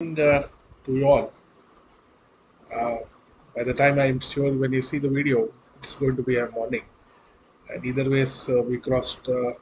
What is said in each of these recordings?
To you all. Uh, by the time I'm sure when you see the video, it's going to be a morning. And either ways, we crossed 12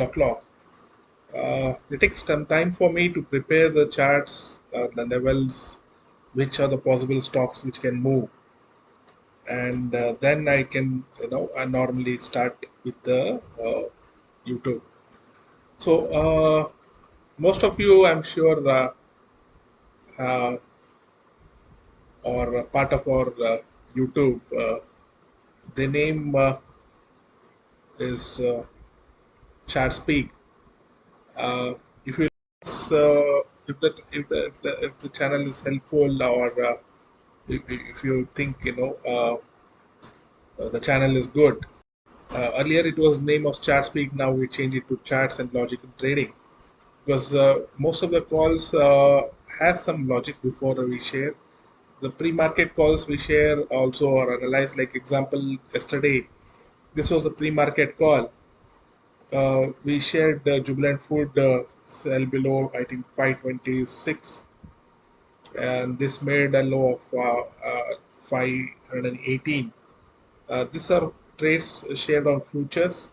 o'clock. It takes some time for me to prepare the charts, the levels, which are the possible stocks which can move, and then I can, I normally start with the YouTube. So most of you, I'm sure, uh, are part of our YouTube. The name is Chart Speak. If you if the channel is helpful, or if you think the channel is good. Earlier it was name of Chart Speak. Now we change it to Charts and Logical Trading, because most of the calls have some logic before we share. The pre-market calls we share also are analyzed. Like example, yesterday this was the pre-market call. We shared Jubilant Food sell below, I think, 526, and this made a low of 518. These are trades shared on futures,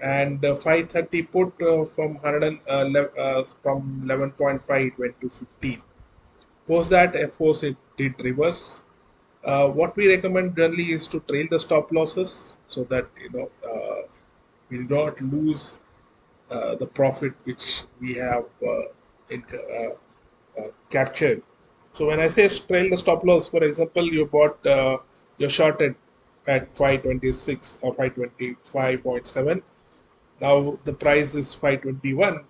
and 530 put from 100 from 11.5 it went to 15. Post that, of course, it did reverse. What we recommend generally is to trail the stop losses, so that we do not lose the profit which we have captured. So when I say trail the stop loss, for example, you bought your short at 526 or 525.7. Now the price is 521.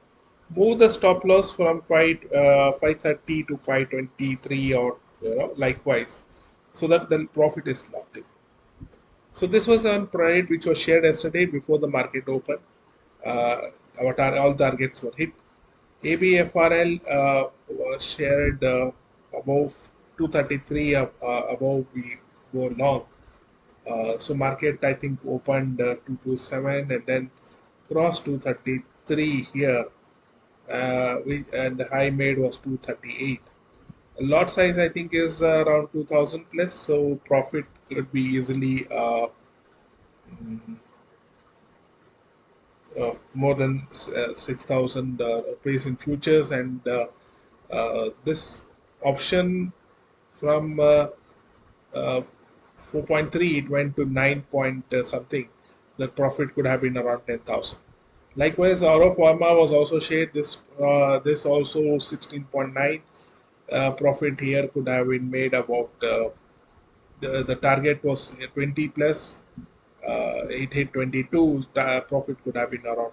Move the stop loss from 530 to 523, or likewise, so that the profit is locked in. So this was on trade which was shared yesterday before the market opened. All targets were hit. ABFRL was shared above 233, above we go long. So market, I think, opened 227 and then crossed 233 here. And the high made was 238. Lot size, I think, is around 2000 plus, so profit could be easily more than 6,000 rupees in futures. And this option from 4.3 it went to 9 point something. The profit could have been around 10,000. Likewise, Auro Pharma was also shared. This also 16.9. Profit here could have been made about the target was 20 plus. It hit 22. Profit could have been around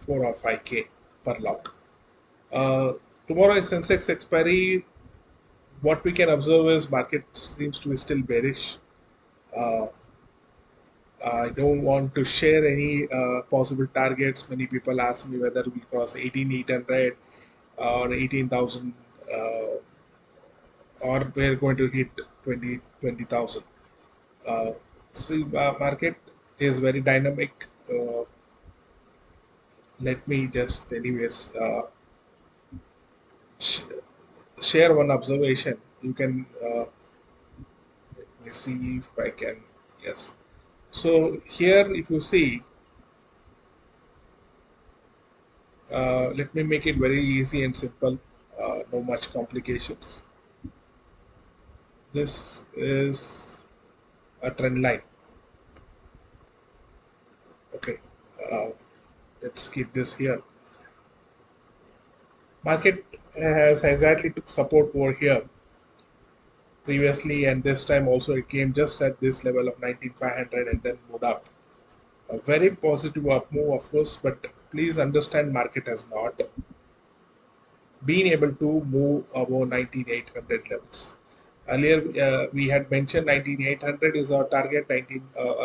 4 or 5k per lot. Tomorrow is Sensex expiry. What we can observe is market seems to be still bearish. Uh, I don't want to share any possible targets. Many people ask me whether we cross 18,800 or 18,000, or we're going to hit 20,000. See, market is very dynamic. Let me just, anyways, share one observation. You can let me see if I can. Yes. So here, if you see, let me make it very easy and simple. No much complications. This is a trend line. Okay. Uh, let's keep this here. Market has exactly took support over here previously, and this time also it came just at this level of 19,500 and then moved up. A very positive up move, of course, but please understand market has not been able to move above 19,800 levels. Earlier, we had mentioned 19,800 is our target.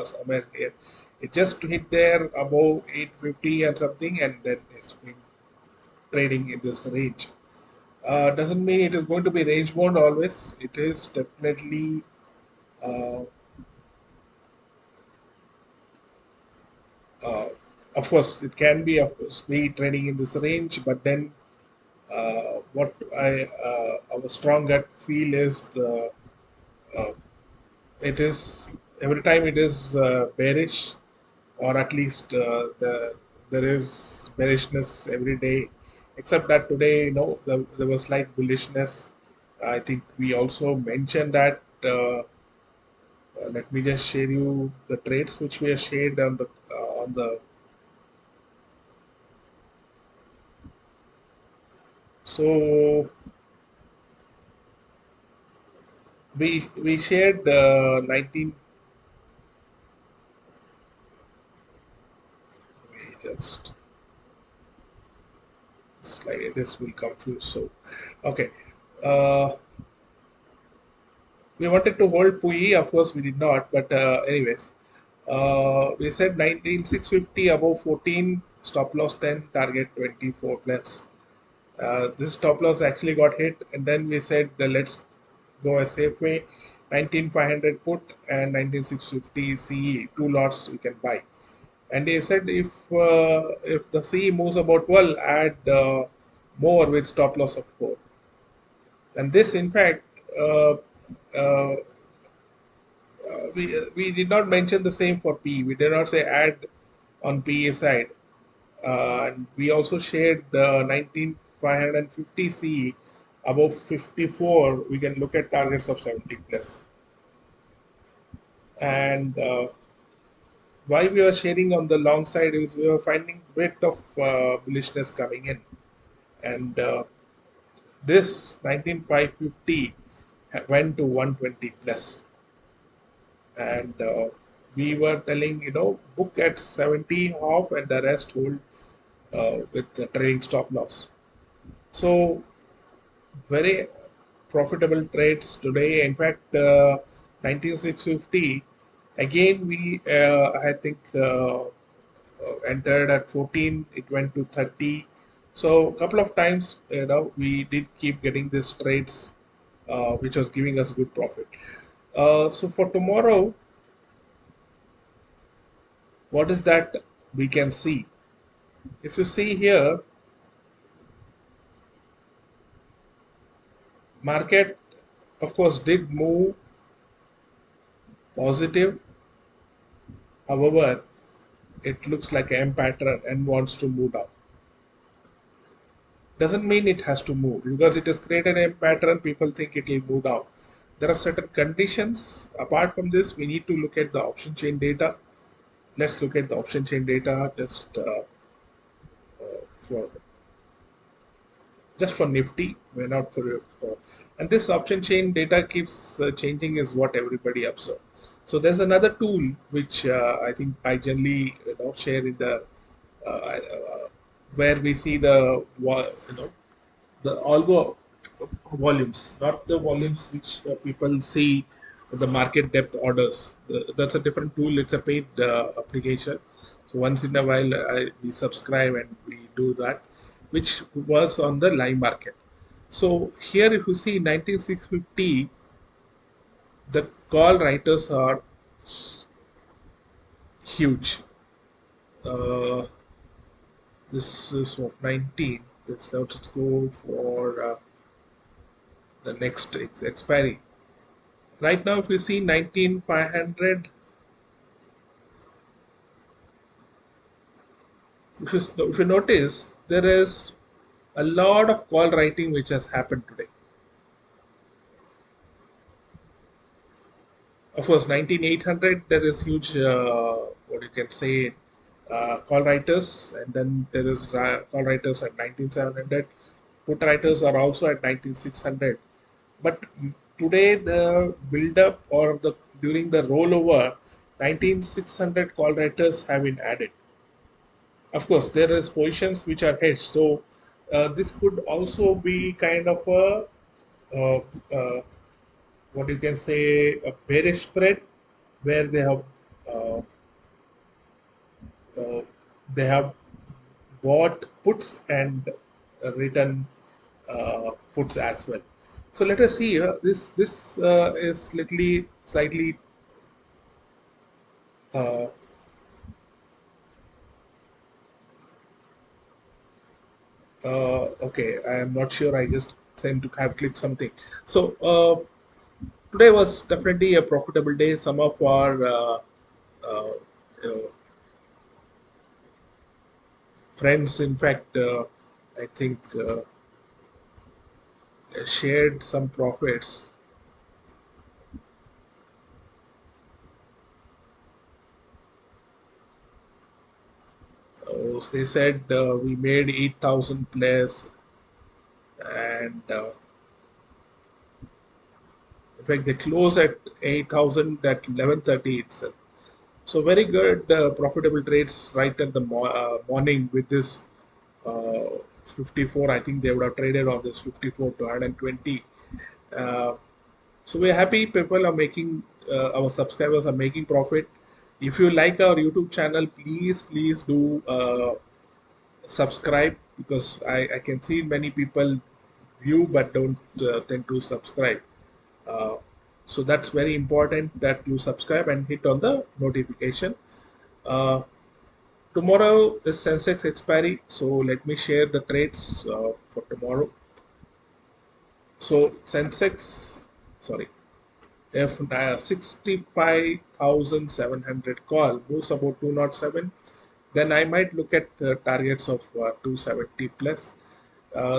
Somewhere here, it just hit there above 850 and something, and then it's been trading in this range. Doesn't mean it is going to be range bound always. It is definitely uh, uh, of course, it can be, of course, be trading in this range, but then What our strong gut feel is uh, it is every time it is bearish, or at least there is bearishness every day, except that today, there was slight bullishness. I think we also mentioned that. Let me just share you the trades which we have shared on the. So we shared 19. Just slide. This will confuse. So, okay. Uh, we wanted to hold PUI. Of course, we did not. But anyways, we said 19650 above 14, stop loss 10, target 24 plus. This stop loss actually got hit, and then we said let's go a safe way. 19500 put and 19650 CE, two lots we can buy. And they said if the CE moves about 12, add more with stop loss of 4. And this, in fact, uh, uh, we did not mention the same for P. We did not say add on PA side. And we also shared the 19550 C above 54. We can look at targets of 70 plus. And why we were sharing on the long side is we were finding bit of bullishness coming in. And this 19550 went to 120 plus. And we were telling, book at 70 off and the rest hold with the trailing stop loss. So very profitable trades today. In fact, 19650 again we I think entered at 14. It went to 30. So a couple of times, we did keep getting these trades, which was giving us good profit. So for tomorrow, what is that we can see? If you see here, market of course did move positive. However, it looks like an M pattern and wants to move down. Doesn't mean it has to move because it has created a pattern. People think it will move down. There are certain conditions. Apart from this, we need to look at the option chain data. Let's look at the option chain data for just for Nifty. We're not for and this option chain data keeps changing is what everybody observes. So there's another tool which I think I generally share in the where we see the algo volumes, not the volumes which people see the market depth orders. That's a different tool. It's a paid application. So once in a while, we subscribe and we do that, which was on the live market. So here, if you see 19650, the call writers are huge. Uh, this is of 19. Let's go for the next expiry. Right now, if you see 19500, if you notice, there is a lot of call writing which has happened today. Of course, 19800, there is huge, what you can say, call writers, and then there is call writers at 19700. Put writers are also at 19600. But today, the build up or the during the rollover, 19600 call writers have been added. Of course, there is positions which are hedged, so this could also be kind of a uh, uh, what you can say a bearish spread where uh, uh, they have bought puts and written puts as well. So let us see. This is slightly Okay, I am not sure. I just seem to have clicked something. So today was definitely a profitable day. Some of our uh, uh, friends, in fact, I think shared some profits. They said we made 8,000 plus, and in fact, they close at 8,000 at 11:30 itself. So very good profitable trades right at the morning with this uh, 54. I think they would have traded on this 54 to 120. Uh, so we're happy people are making, our subscribers are making profit. If you like our YouTube channel, please do subscribe, because I can see many people view but don't tend to subscribe. Uh, so that's very important that you subscribe and hit on the notification. Uh, Tomorrow is Sensex expiry, so let me share the trades for tomorrow. So Sensex, sorry, if 65,700 call moves about 207, then I might look at targets of 270 plus.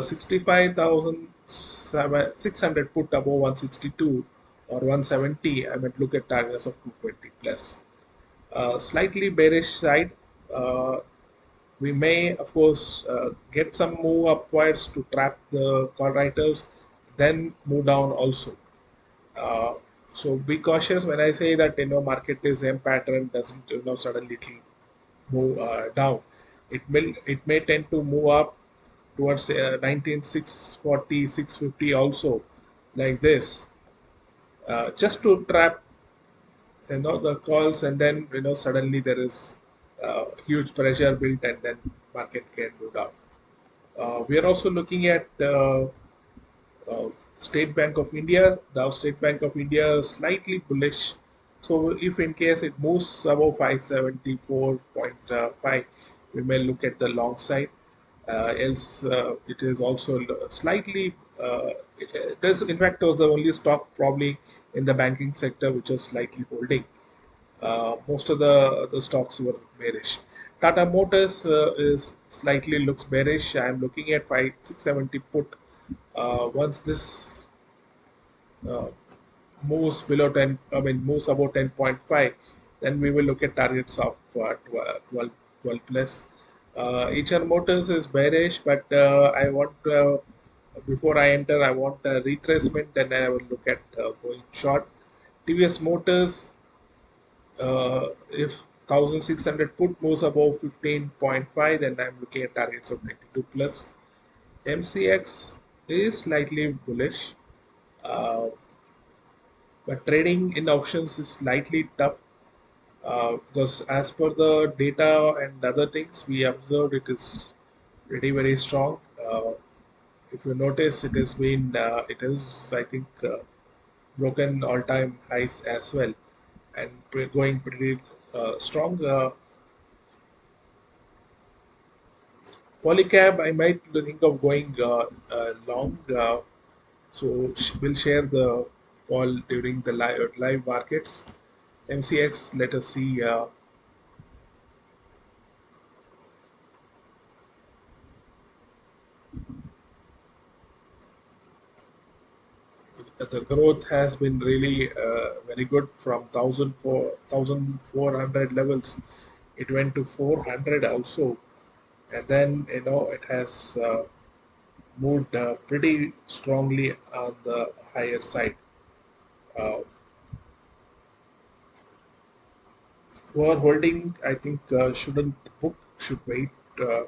65,600 put above 162 or 170, I might look at targets of 220 plus. Slightly bearish side. We may, of course, get some move upwards to trap the call writers, then move down also. Uh, so be cautious when I say that market is M pattern, doesn't suddenly move down. It may tend to move up towards 19,640, 650 also, like this, just to trap the calls, and then suddenly there is huge pressure built, and then market can go down. We are also looking at uh, State Bank of India. The State Bank of India is slightly bullish. So if in case it moves above 574.5, we may look at the long side. Else, it is also slightly. There's in fact was the only stock probably in the banking sector which was slightly holding. Most of the stocks were bearish. Tata Motors is slightly looks bearish. I'm looking at 5670 put. Once this uh, moves below 10, I mean moves above 10.5, then we will look at targets of 12 plus. HR Motors is bearish, but I want before I enter, I want a retracement, and then I will look at going short. TVS Motors, if 1600 put moves above 15.5, then I'm looking at targets of 92 plus. MCX is slightly bullish, uh, but trading in options is slightly tough, because as per the data and other things we observed, it is very strong. If you notice, it is, I think, broken all-time highs as well, and going pretty strong. Polycab, I might think of going long. We'll share the call during the live markets. MCX, let us see. The growth has been really very good from 1,400 levels. It went to 400 also, and then it has moved pretty strongly on the higher side. Uh, who are holding, I think, shouldn't book, should wait for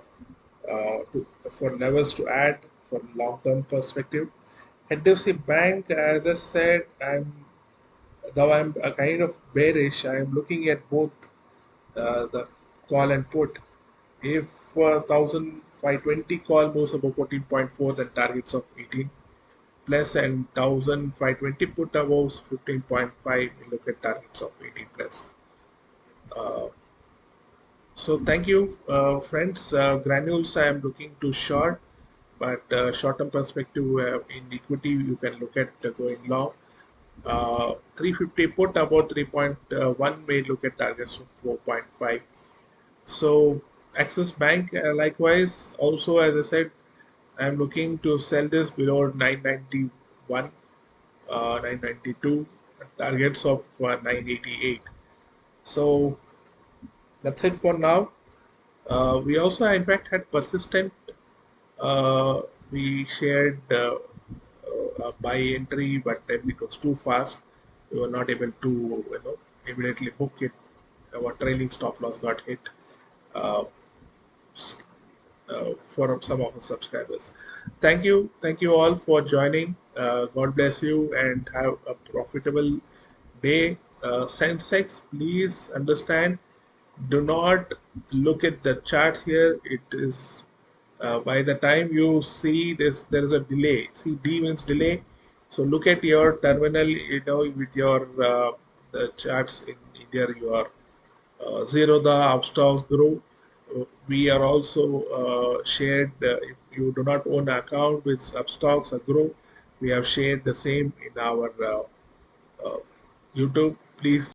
levels to add for long-term perspective. HDFC Bank, as I said, though I'm a kind of bearish, I'm looking at both the call and put. If 1,520 call moves above 14.4, then targets of 18 plus, and 1,520 put above 15.5, we look at targets of 18 plus. Uh, so thank you, friends. Granules I am looking to short. but short-term perspective in equity you can look at going long. 350 put about 3.1 may look at targets of 4.5. So Axis Bank likewise also, as I said, I'm looking to sell this below 991, 992, targets of 988. So that's it for now. We also, in fact, had persistent. Uh, we shared a buy entry, but then it was too fast. We were not able to, immediately book it. Our trailing stop loss got hit uh, for some of the subscribers. Thank you all for joining. God bless you and have a profitable day. Sensex, please understand, do not look at the charts here. It is by the time you see this, there is a delay. See, D means delay. So look at your terminal, with your the charts in India. You are zero the upstocks grow. We are also shared. If you do not own an account with upstocks or grow, we have shared the same in our YouTube. Please